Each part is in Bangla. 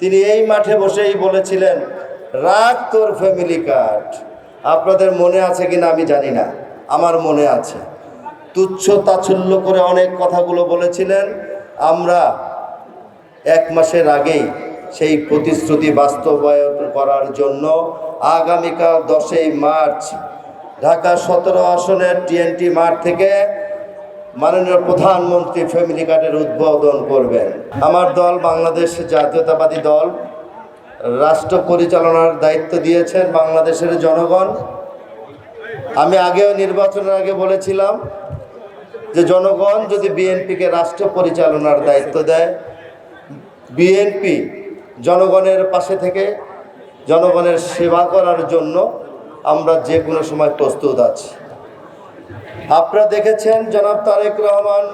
তিনি এই মাঠে বসেই বলেছিলেন, রাখ তোর ফ্যামিলি কার্ড। আপনাদের মনে আছে কিনা আমি জানি না, আমার মনে আছে। তুচ্ছ তাচ্ছল্য করে অনেক কথাগুলো বলেছিলেন। আমরা 1 মাসের আগেই সেই প্রতিশ্রুতি বাস্তবায়ন করার জন্য আগামীকাল 10ই মার্চ ঢাকা 17 আসনের টিএনটি মাঠ থেকে মাননীয় প্রধানমন্ত্রী ফ্যামিলি কার্ডের উদ্বোধন করবেন। আমার দল বাংলাদেশ জাতীয়তাবাদী দল, রাষ্ট্র পরিচালনার দায়িত্ব দিয়েছেন বাংলাদেশের জনগণ। আমি আগেও নির্বাচনের আগে বলেছিলাম যে জনগণ যদি বিএনপিকে রাষ্ট্র পরিচালনার দায়িত্ব দেয়, বিএনপি জনগণের পাশে থেকে জনগণের সেবা করার জন্য আমরা যে কোনো সময় প্রস্তুত আছি। আপনারা দেখেছেন জনাব তারেক রহমান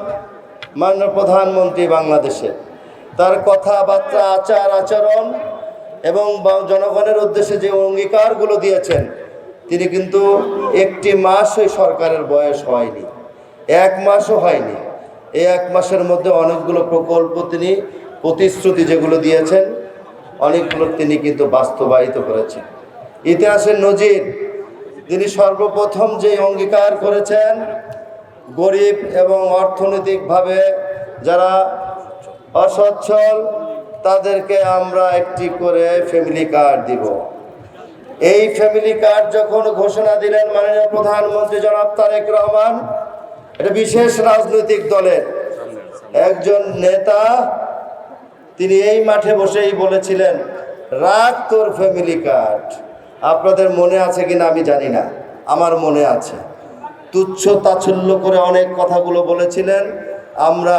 মাননীয় প্রধানমন্ত্রী বাংলাদেশে, তার কথাবার্তা, আচার আচরণ এবং জনগণের উদ্দেশ্যে যে অঙ্গীকারগুলো দিয়েছেন, তিনি কিন্তু 1 মাস ওই সরকারের বয়স হয়নি, 1 মাসও হয়নি। এই 1 মাসের মধ্যে অনেকগুলো প্রকল্প তিনি প্রতিশ্রুতি যেগুলো দিয়েছেন, অনেকগুলো তিনি কিন্তু বাস্তবায়িত করেছেন। ইতিহাসের নজির, তিনি সর্বপ্রথম যে অঙ্গীকার করেছেন, গরিব এবং অর্থনৈতিকভাবে যারা অসচ্ছল তাদেরকে আমরা একটি করে ফ্যামিলি কার্ড দিব। এই ফ্যামিলি কার্ড যখন ঘোষণা দিলেন মাননীয় প্রধানমন্ত্রী জনাব তারেক রহমান, এটা বিশেষ রাজনৈতিক দলের একজন নেতা, তিনি এই মাঠে বসেই বলেছিলেন, রাখ তোর ফ্যামিলি কার্ড। আপনাদের মনে আছে কিনা আমি জানি না, আমার মনে আছে। তুচ্ছ তাচ্ছল্য করে অনেক কথাগুলো বলেছিলেন। আমরা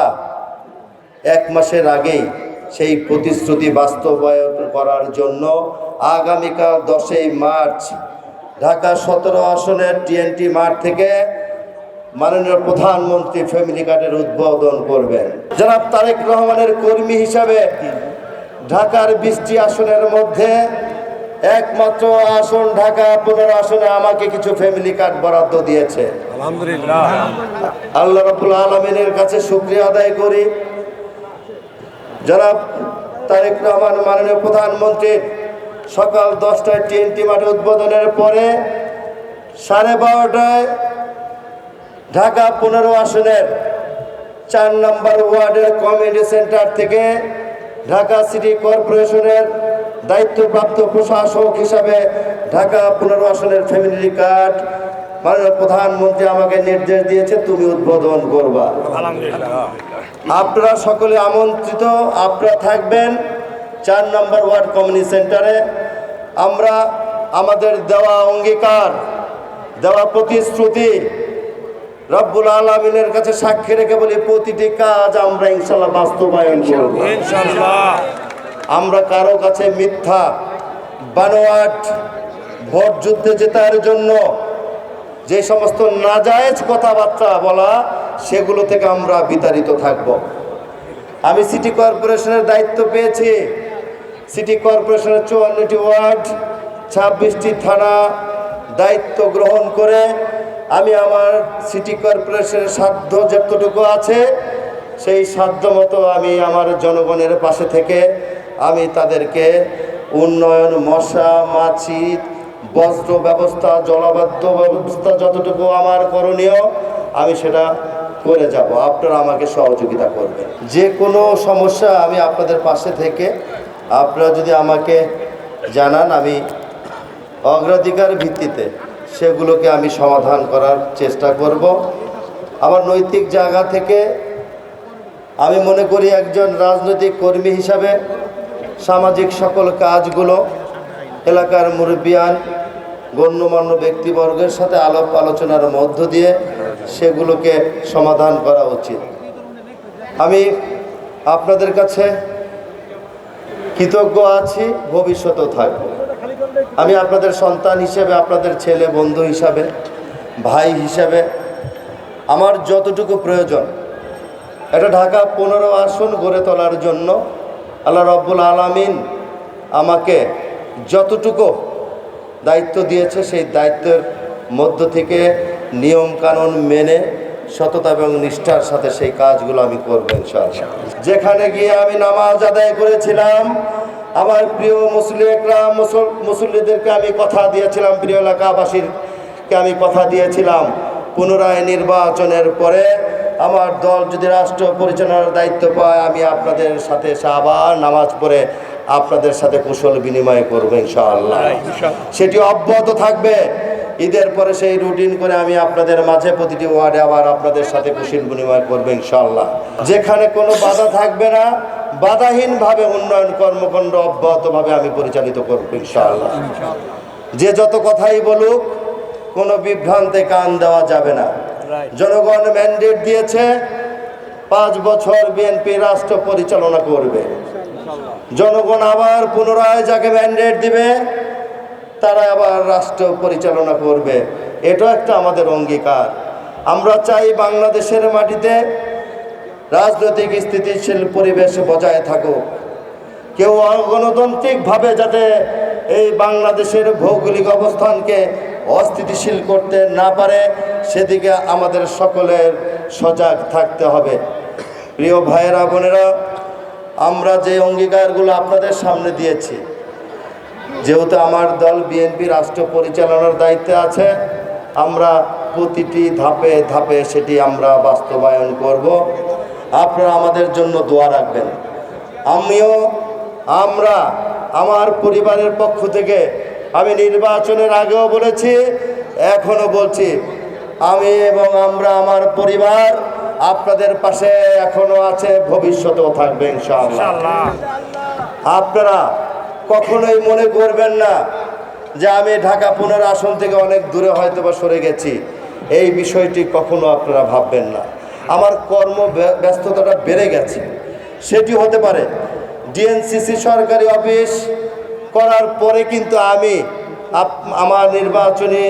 1 মাসের আগেই সেই প্রতিশ্রুতি বাস্তবায়ন করার জন্য আগামীকাল 10ই মার্চ ঢাকা 17 আসনের টিএনটি মাঠ থেকে মাননীয় প্রধানমন্ত্রী ফ্যামিলি কার্ডের উদ্বোধন করবেন। জনাব তারেক রহমানের কর্মী হিসাবে ঢাকার 20টি আসনের মধ্যে একমাত্র আসন ঢাকা 15 আসনে আমাকে কিছু ফ্যামিলি কার্ড বরাদ্দ দিয়েছে। আলহামদুলিল্লাহ, আল্লাহ রাব্বুল আলামিনের কাছে শুকরিয়া আদায় করি। জনাব তারেক রহমান মাননীয় প্রধানমন্ত্রীর সকাল 10টায় টিএনটি মাঠে উদ্বোধনের পরে 12:30টায় ঢাকা 15 আসনের 4 নম্বর ওয়ার্ডের কমিউনিটি সেন্টার থেকে ঢাকা সিটি কর্পোরেশনের দায়িত্বপ্রাপ্ত প্রশাসক হিসাবে ঢাকা 15 আসনের ফ্যামিলি কার্ড মাননীয় প্রধানমন্ত্রী আমাকে নির্দেশ দিয়েছে, তুমি উদ্বোধন করবা। আপনারা সকলে আমন্ত্রিত, আপনারা থাকবেন 4 নম্বর ওয়ার্ড কমিউনিটি সেন্টারে। আমরা আমাদের দেওয়া অঙ্গীকার, দেওয়া প্রতিশ্রুতি রব্বুল আলামিনের কাছে সাক্ষী রেখে বলি, প্রতিটি কাজ আমরা ইনশাআল্লাহ বাস্তবায়ন করব ইনশাআল্লাহ। আমরা কারো কাছে মিথ্যা বানোয়াট ভোট যুদ্ধে জেতার জন্য যে সমস্ত নাজায়েজ কথাবার্তা বলা, সেগুলো থেকে আমরা বিতাড়িত থাকব। আমি সিটি কর্পোরেশনের দায়িত্ব পেয়েছি। সিটি কর্পোরেশনের 54টি ওয়ার্ড, 26টি থানা দায়িত্ব গ্রহণ করে আমি আমার সিটি কর্পোরেশনের সাধ্য যতটুকু আছে সেই সাধ্য মতো আমি আমার জনগণের পাশে থেকে আমি তাদেরকে উন্নয়ন, মশা মাছি, বস্ত্র ব্যবস্থা, জলবাদ্য ব্যবস্থা যতটুকু আমার করণীয় আমি সেটা করে যাব। আপনারা আমাকে সহযোগিতা করবেন। যে কোনো সমস্যা আমি আপনাদের পাশে থেকে আপনারা যদি আমাকে জানান, আমি অগ্রাধিকার ভিত্তিতে সেগুলোকে আমি সমাধান করার চেষ্টা করব। আমার নৈতিক জায়গা থেকে আমি মনে করি একজন রাজনৈতিক কর্মী হিসাবে সামাজিক সকল কাজগুলো এলাকার মুরব্বিয়ান, গণ্যমান্য ব্যক্তিবর্গের সাথে আলাপ আলোচনার মধ্য দিয়ে সেগুলোকে সমাধান করা উচিত। আমি আপনাদের কাছে কৃতজ্ঞ আছি, ভবিষ্যতেও থাকব। আমি আপনাদের সন্তান হিসেবে, আপনাদের ছেলে বন্ধু হিসাবে, ভাই হিসাবে আমার যতটুকু প্রয়োজন এটা ঢাকা 15 আসন গড়ে তোলার জন্য আল্লাহ রাব্বুল আলামিন আমাকে যতটুকু দায়িত্ব দিয়েছে সেই দায়িত্বের মধ্য থেকে নিয়ম কানুন মেনে সততা এবং নিষ্ঠার সাথে সেই কাজগুলো আমি করব ইনশাআল্লাহ। যেখানে গিয়ে আমি নামাজ আদায় করেছিলাম আমার প্রিয় মুসল্লিদেরকে আমি কথা দিয়েছিলাম, প্রিয় এলাকাবাসীরকে আমি কথা দিয়েছিলাম, পুনরায় নির্বাচনের পরে আমার দল যদি রাষ্ট্র পরিচালনার দায়িত্ব পায়, আমি আপনাদের সাথে এসে আবার নামাজ পড়ে আপনাদের সাথে কুশল বিনিময় করবো ইনশাআল্লাহ। সেটি অব্যাহত থাকবে। ঈদের পরে সেই রুটিন করে আমি আপনাদের মাঝে প্রতিটি ওয়ার্ডে আবার আপনাদের সাথে কুশল বিনিময় করবো ইনশাআল্লাহ। যেখানে কোনো বাধা থাকবে না, বাধাহীনভাবে উন্নয়ন কর্মকাণ্ড অব্যাহতভাবে আমি পরিচালিত করবো ইনশাআল্লাহ। যে যত কথাই বলুক, কোনো বিভ্রান্তে কান দেওয়া যাবে না। জনগণ ম্যান্ডেট দিয়েছে, 5 বছর বিএনপি রাষ্ট্র পরিচালনা করবে। জনগণ আবার পুনরায় যাকে ম্যান্ডেট দিবে, তারা আবার রাষ্ট্র পরিচালনা করবে। এটাও একটা আমাদের অঙ্গীকার। আমরা চাই বাংলাদেশের মাটিতে রাজনৈতিক স্থিতিশীল পরিবেশ বজায় থাকুক। কেউ অগণতান্ত্রিকভাবে যাতে এই বাংলাদেশের ভৌগোলিক অবস্থানকে অস্থিতিশীল করতে না পারে, সেদিকে আমাদের সকলের সজাগ থাকতে হবে। প্রিয় ভাইয়েরা, বোনেরা, আমরা যে অঙ্গীকারগুলো আপনাদের সামনে দিয়েছি, যেহেতু আমার দল বিএনপি রাষ্ট্র পরিচালনার দায়িত্বে আছে, আমরা প্রতিটি ধাপে ধাপে সেটি আমরা বাস্তবায়ন করব। আপনারা আমাদের জন্য দোয়া রাখবেন। আমরা আমার পরিবারের পক্ষ থেকে আমি নির্বাচনের আগেও বলেছি, এখনও বলছি, আমি এবং আমার পরিবার আপনাদের পাশে এখনো আছে, ভবিষ্যতেও থাকবে ইনশাআল্লাহ। আপনারা কখনোই মনে করবেন না যে আমি ঢাকা 15 আসন থেকে অনেক দূরে হয়তো বা সরে গেছি। এই বিষয়টি কখনো আপনারা ভাববেন না। আমার কর্ম ব্যস্ততাটা বেড়ে গেছে, সেটি হতে পারে। ডিএনসিসি সরকারি অফিস করার পরে কিন্তু আমি আমার নির্বাচনী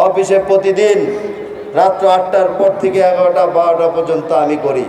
অফিসে প্রতিদিন রাত্র 8টার পর থেকে 11টা 12টা পর্যন্ত আমি করি।